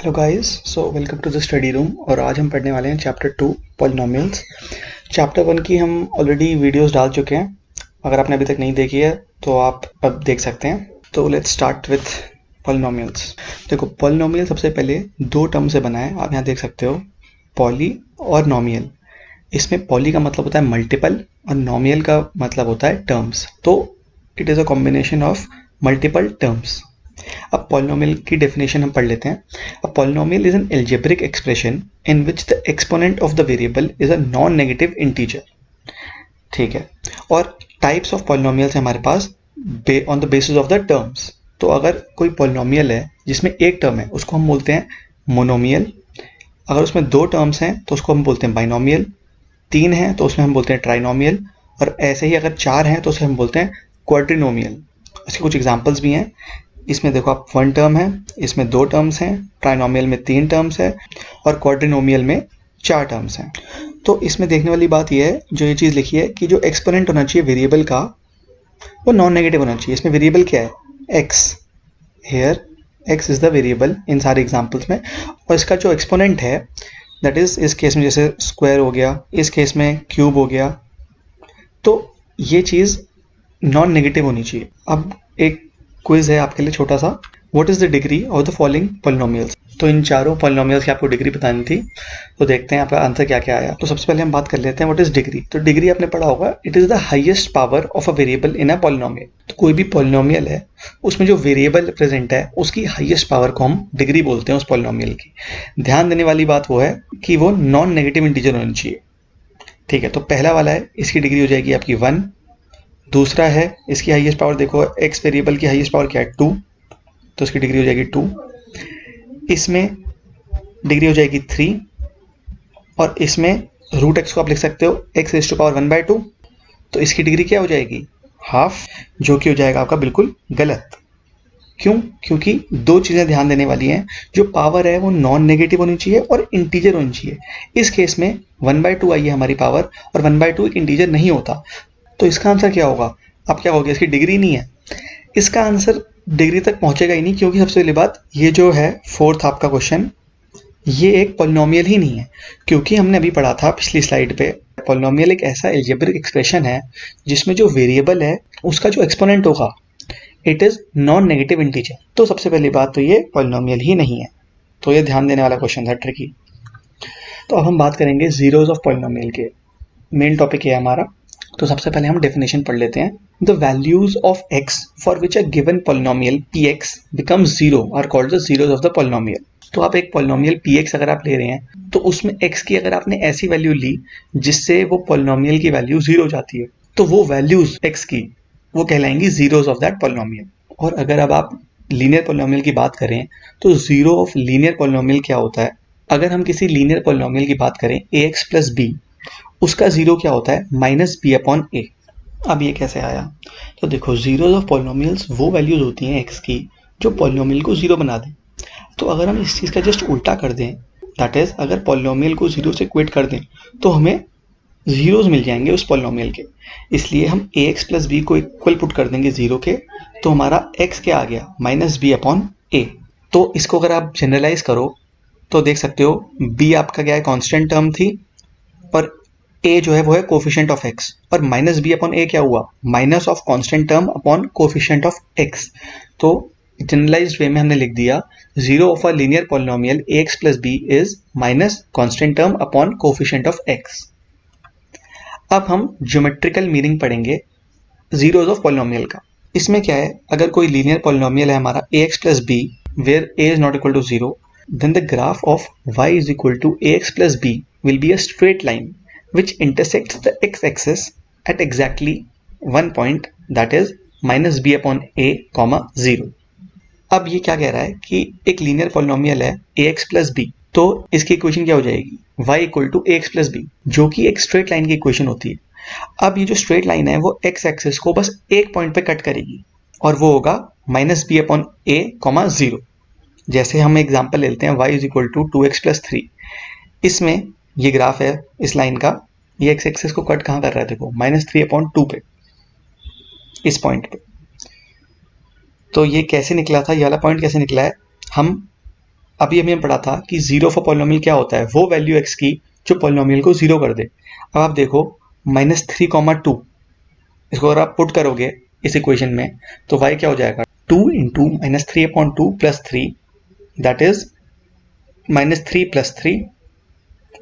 Hello guys, so welcome to the study room. और आज हम पढ़ने वाले हैं चैप्टर 2 पॉलिनोमियल्स। चैप्टर 1 की हम ऑलरेडी वीडियोस डाल चुके हैं। अगर आपने अभी तक नहीं देखी है तो आप अब देख सकते हैं। तो लेट्स स्टार्ट विथ पॉलिनोमियल्स। देखो, पॉलिनोमियल सबसे पहले दो टर्म से बना है। आप यहाँ देख सकते हो, पॉली और नॉमियल। इसमें पॉली का मतलब होता है मल्टीपल और नॉमियल का मतलब होता है टर्म्स। तो it is a combination of multiple terms. अब पॉलिनोमियल की डेफिनेशन हम पढ़ लेते हैं। A polynomial is an algebraic expression in which the exponent of the variable is a non negative integer. ठीक है। और टाइप्स ऑफ पॉलिनोमियल्स हमारे pass on the basis of the terms. तो अगर कोई पॉलिनोमियल है जिसमें एक टर्म है उसको हम बोलते हैं मोनोमियल। अगर उसमें दो टर्म्स हैं तो उसको हम बोलते हैं बाइनोमियल। तीन हैं तो उसमें हम बोलते हैं ट्राइनोमियल। और ऐसे ही अगर चार हैं तो उसे हम बोलते हैं क्वाड्रिनोमियल। इसके कुछ एग्जांपल्स भी हैं। इसमें देखो आप, वन टर्म है, इसमें दो टर्म्स हैं, ट्राइनोमियल में तीन टर्म्स है और क्वाड्रिनोमियल में चार टर्म्स हैं। तो इसमें देखने वाली बात यह है, जो ये चीज़ लिखी है कि जो एक्सपोनेंट होना चाहिए वेरिएबल का वो नॉन नेगेटिव होना चाहिए। इसमें वेरिएबल क्या है? X. Here x is the variable इन सारे एग्जाम्पल्स में। और इसका जो एक्सपोनेंट है, दैट इज इस केस में जैसे स्क्वायर हो गया, इस केस में क्यूब हो गया, तो ये चीज़ नॉन नेगेटिव होनी चाहिए। अब एक क्विज है आपके लिए छोटा सा। What is the degree of the following polynomials? तो इन चारों पॉलिनोमियल्स की आपको डिग्री बतानी थी। तो देखते हैं आपका आंसर क्या क्या आया। तो सबसे पहले हम बात कर लेते हैं व्हाट इज डिग्री। तो डिग्री आपने पढ़ा होगा, it is the highest power of a variable in a polynomial. तो कोई भी पॉलिनोमियल है उसमें जो वेरिएबल प्रेजेंट है उसकी हाईएस्ट पावर को हम डिग्री बोलते हैं उस पॉलिनोमियल की। ध्यान देने वाली बात वो है कि वो नॉन नेगेटिव इंटीजर होनी चाहिए। ठीक है, तो पहला वाला है, इसकी डिग्री हो जाएगी आपकी 1। दूसरा है, इसकी हाईएस्ट पावर देखो, एक्स वेरिएबल की हाईएस्ट पावर क्या है? 2, तो इसकी डिग्री हो जाएगी 2। इसमें डिग्री हो जाएगी 3। और इसमें रूट एक्स को आप लिख सकते हो एक्स रेज टू पावर 1/2, तो इसकी डिग्री क्या हो जाएगी? हाफ, जो कि हो जाएगा आपका बिल्कुल गलत। क्यों? क्योंकि दो चीज़ें ध्यान देने वाली हैं। जो पावर है वो नॉन नेगेटिव होनी चाहिए और इंटीजर होनी चाहिए। इस केस में 1/2 आई है हमारी पावर, और 1/2 एक इंटीजर नहीं होता। तो इसका आंसर क्या होगा? अब क्या हो गया, इसकी डिग्री नहीं है। इसका आंसर डिग्री तक पहुंचेगा ही नहीं, क्योंकि सबसे पहली बात, ये जो है फोर्थ आपका क्वेश्चन, ये एक पॉलिनोमियल ही नहीं है। क्योंकि हमने अभी पढ़ा था पिछली स्लाइड पे, पॉलिनोमियल एक ऐसा एल्जेब्रिक एक्सप्रेशन है जिसमें जो वेरिएबल है उसका जो एक्सपोनेंट होगा it is non negative integer. तो सबसे पहली बात तो ये पॉलिनोमियल ही नहीं है। तो ये ध्यान देने वाला क्वेश्चन था, ट्रिकी। तो अब हम बात करेंगे जीरोस ऑफ पॉलिनोमियल के। मेन टॉपिक है हमारा। तो सबसे पहले हम डेफिनेशन पढ़ लेते हैं। The values of x for which a given polynomial px becomes 0 are called the zeros of the polynomial. तो आप एक पॉलिनोमियल px अगर आप ले रहे हैं तो उसमें x की अगर आपने ऐसी वैल्यू ली जिससे वो पॉलिनोमियल की वैल्यू 0 जाती है, तो वो वैल्यूज x की वो कहलाएंगी जीरोस ऑफ दैट पॉलिनोमियल। और अगर अब आप लीनियर पॉलिनोमियल की बात करें तो जीरो ऑफ लीनियर पॉलिनोमियल क्या होता है? अगर हम किसी लीनियर पॉलिनोमियल की बात करें ax प्लस बी, उसका जीरो क्या होता है? माइनस बी अपॉन ए। अब ये कैसे आया? तो देखो, जीरोस ऑफ पॉलिनोमियल्स वो वैल्यूज होती हैं एक्स की जो पॉलिनोमियल को जीरो बना दें। तो अगर हम इस चीज़ का जस्ट उल्टा कर दें, दैट इज अगर पॉलिनोमियल को जीरो से क्विट कर दें तो हमें जीरोस मिल जाएंगे उस पॉलिनोमियल के। इसलिए हम ए एक्स प्लस बी को इक्वल पुट कर देंगे जीरो के, तो हमारा एक्स क्या आ गया? माइनस बी अपॉन ए। तो इसको अगर आप जनरलाइज करो तो देख सकते हो, बी आपका क्या है? कॉन्स्टेंट टर्म थी, और ए जो है वो है कोफिशिएंट ऑफ एक्स, और माइनस बी अपॉन ए क्या हुआ? Minus of constant term upon coefficient of x. तो जनरलाइज्ड वे में हमने लिख दिया, zero of a linear polynomial a x plus b is minus constant term upon coefficient of x. अब हम geometrical meaning पढ़ेंगे जीरोस ऑफ पॉलिनोमियल का। इसमें क्या है, अगर कोई लीनियर पॉलिनोमियल है हमारा A x plus B where A is not equal to zero, then the graph of y is equal to ax plus b will be a straight line which intersects the x-axis at exactly one point, that is minus b upon a, 0। अब ये क्या कह रहा है कि एक linear polynomial है ax plus b, तो इसकी इक्वेशन क्या हो जाएगी? y equal to ax plus b, जो कि एक स्ट्रेट लाइन की इक्वेशन होती है। अब ये जो स्ट्रेट लाइन है वो x एक्सिस को बस एक पॉइंट पे कट करेगी, और वो होगा माइनस बी अपॉन ए, 0। जैसे हम एग्जाम्पल लेते हैं y is equal to 2x plus 3। इसमें ये ग्राफ है इस लाइन का, ये x एक्सिस को कट कहाँ कर रहा है? देखो, -3/2 पे, इस पॉइंट पे। तो ये कैसे निकला था? ये वाला पॉइंट कैसे निकला है? हम अभी हमने पढ़ा था कि जीरो फॉर पॉलिनोमियल क्या होता है, वो वैल्यू x की जो पॉलिनोमियल को जीरो कर दे। अब आप देखो -3,2 इसको अगर आप पुट करोगे इस इक्वेशन में तो y क्या हो जाएगा, 2 into -3/2 plus 3 that is -3 + 3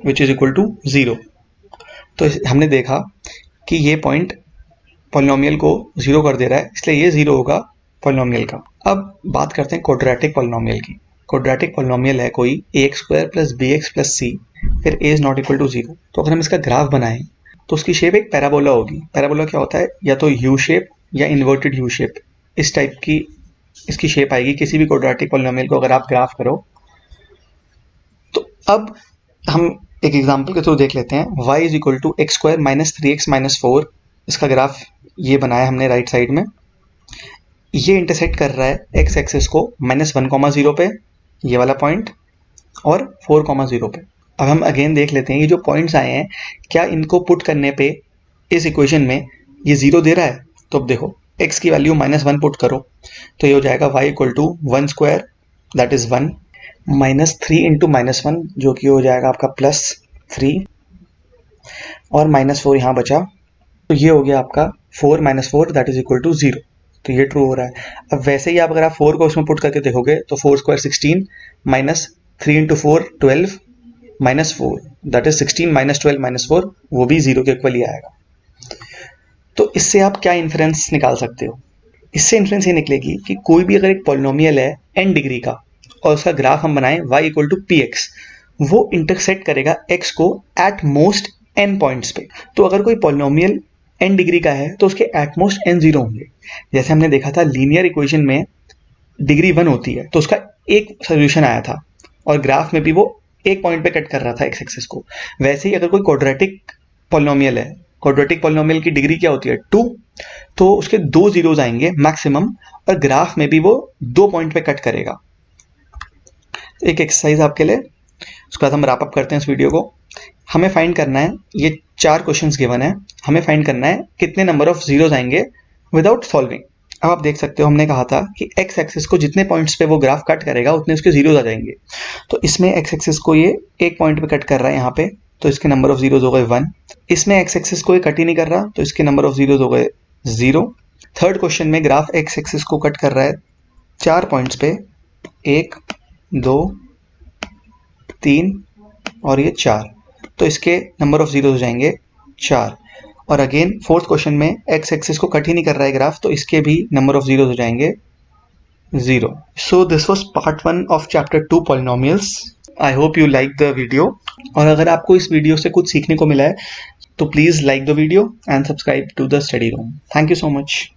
which is equal to 0। तो हमने देखा कि ये पॉइंट पॉलिनोमियल को जीरो कर दे रहा है, इसलिए ये जीरो होगा पॉलिनोमियल का। अब बात करते हैं क्वाड्रेटिक पॉलिनोमियल की। क्वाड्रेटिक पॉलिनोमियल है कोई ax² + bx + c, फिर a is not equal to 0। तो अगर हम इसका ग्राफ बनाएं तो उसकी शेप एक पैराबोला होगी। पैराबोला क्या होता है, या तो यू शेप या इन्वर्टेड यू शेप, इस टाइप की इसकी शेप आएगी किसी भी क्वाड्रेटिक पॉलिनोमियल को अगर आप ग्राफ करो। तो अब हम एक एग्जांपल के थ्रू देख लेते हैं। y is equal to x² - 3x - 4, इसका ग्राफ ये बनाया हमने राइट साइड में। ये इंटरसेक्ट कर रहा है x एक्सिस को -1,0 पे, ये वाला पॉइंट, और 4,0 पे। अब हम अगेन देख लेते हैं ये जो पॉइंट्स आए हैं क्या इनको पुट करने पे इस इक्वेशन में ये जीरो दे रहा है। तो अब देखो x की वैल्यू -1 पुट करो तो ये हो जाएगा y equal to 1² that is 1 -3 into -1 जो कि हो जाएगा आपका +3 और -4 यहाँ बचा, तो ये हो गया आपका 4 - 4 दैट इज इक्वल टू 0। तो ये ट्रू हो रहा है। अब वैसे ही आप अगर आप 4 को उसमें पुट करके देखोगे तो 4² 16 -3 इंटू 4 12 -4 दैट इज 16 -12 -4, वो भी 0 के इक्वल ही आएगा। तो इससे आप क्या इन्फ्रेंस निकाल सकते हो, इससे इन्फ्रेंस ये निकलेगी कि कोई भी अगर एक पॉलिनोमियल है n डिग्री का और उसका ग्राफ हम बनाएं y इक्वल टू px, वो इंटरसेक्ट करेगा x को एट मोस्ट n पॉइंट्स पे। तो अगर कोई पॉलिनोमियल n डिग्री का है तो उसके एट मोस्ट n जीरो होंगे। जैसे हमने देखा था लीनियर इक्वेशन में डिग्री 1 होती है तो उसका एक सोल्यूशन आया था और ग्राफ में भी वो एक पॉइंट पे कट कर रहा था x एक्सिस को। वैसे ही अगर कोई क्वाड्रेटिक पॉलिनोमियल है, क्वाड्रेटिक पॉलिनोमियल की डिग्री क्या होती है 2, तो उसके 2 जीरोज आएंगे मैक्सिमम और ग्राफ में भी वो 2 पॉइंट पे कट करेगा। एक एक्सरसाइज आपके लिए, उसके बाद हम रैप अप करते हैं इस वीडियो को। हमें फाइंड करना है, ये 4 क्वेश्चंस गिवन है, हमें फाइंड करना है कितने नंबर ऑफ जीरोज आएंगे विदाउट सॉल्विंग। अब आप देख सकते हो हमने कहा था कि x एक्सिस को जितने पॉइंट्स पे वो ग्राफ कट करेगा उतने उसके जीरोज आ जाएंगे। तो इसमें x एक्सिस को ये एक पॉइंट पे कट कर रहा है यहाँ पे, तो इसके नंबर ऑफ जीरोज हो गए 1। इसमें x एक्सिस को ये कट ही नहीं कर रहा तो इसके नंबर ऑफ जीरोज हो गए 0। थर्ड क्वेश्चन में ग्राफ x एक्सिस को कट कर रहा है 4 पॉइंट्स पे, 1 2 3 और ये 4, तो इसके नंबर ऑफ जीरोज हो जाएंगे 4। और अगेन फोर्थ क्वेश्चन में x एक्सिस को कट ही नहीं कर रहा है ग्राफ, तो इसके भी नंबर ऑफ जीरोज हो जाएंगे 0। So this was part 1 of chapter 2 polynomials. I hope you like the video, और अगर आपको इस वीडियो से कुछ सीखने को मिला है तो please like the video and subscribe to the study room. Thank you so much.